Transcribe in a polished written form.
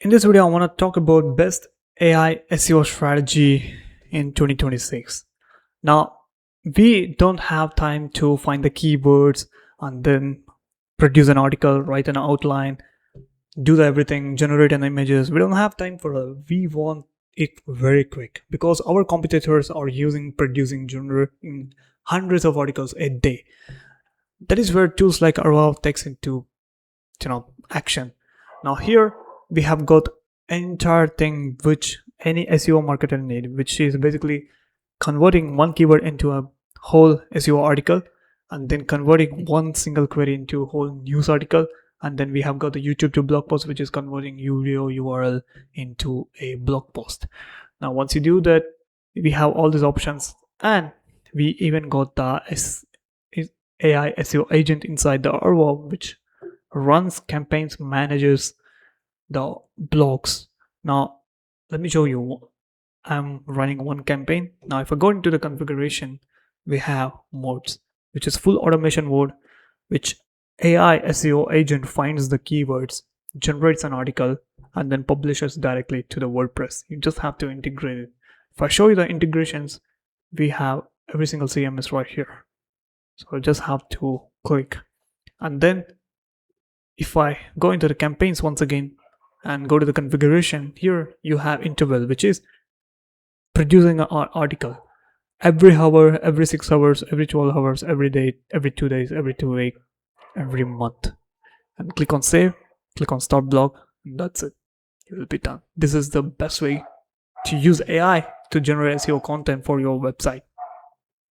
In this video, I want to talk about best AI SEO strategy in 2026. Now, we don't have time to find the keywords and then produce an article, write an outline, do everything, generate an images. We don't have time for it. We want it very quick because our competitors are generating hundreds of articles a day. That is where tools like Arrow takes into action. Now here we have got an entire thing which any SEO marketer need, which is basically converting one keyword into a whole SEO article and then converting one single query into a whole news article. And then we have got the YouTube to blog post, which is converting video URL into a blog post. Now once you do that, we have all these options, and we even got the AI SEO agent inside the Arrow, which runs campaigns, manages the blogs. Now let me show you. I'm running one campaign. Now if I go into the configuration, we have modes, which is full automation mode, which AI SEO agent finds the keywords, generates an article, and then publishes directly to the WordPress. You just have to integrate it. If I show you the integrations, we have every single CMS right here. So I just have to click, and then if I go into the campaigns once again and go to the configuration, here you have interval, which is producing an article every hour, every 6 hours, every 12 hours, every day, every 2 days, every 2 weeks, every month. And click on save, click on start blog, and that's it. It will be done. This is the best way to use AI to generate SEO content for your website.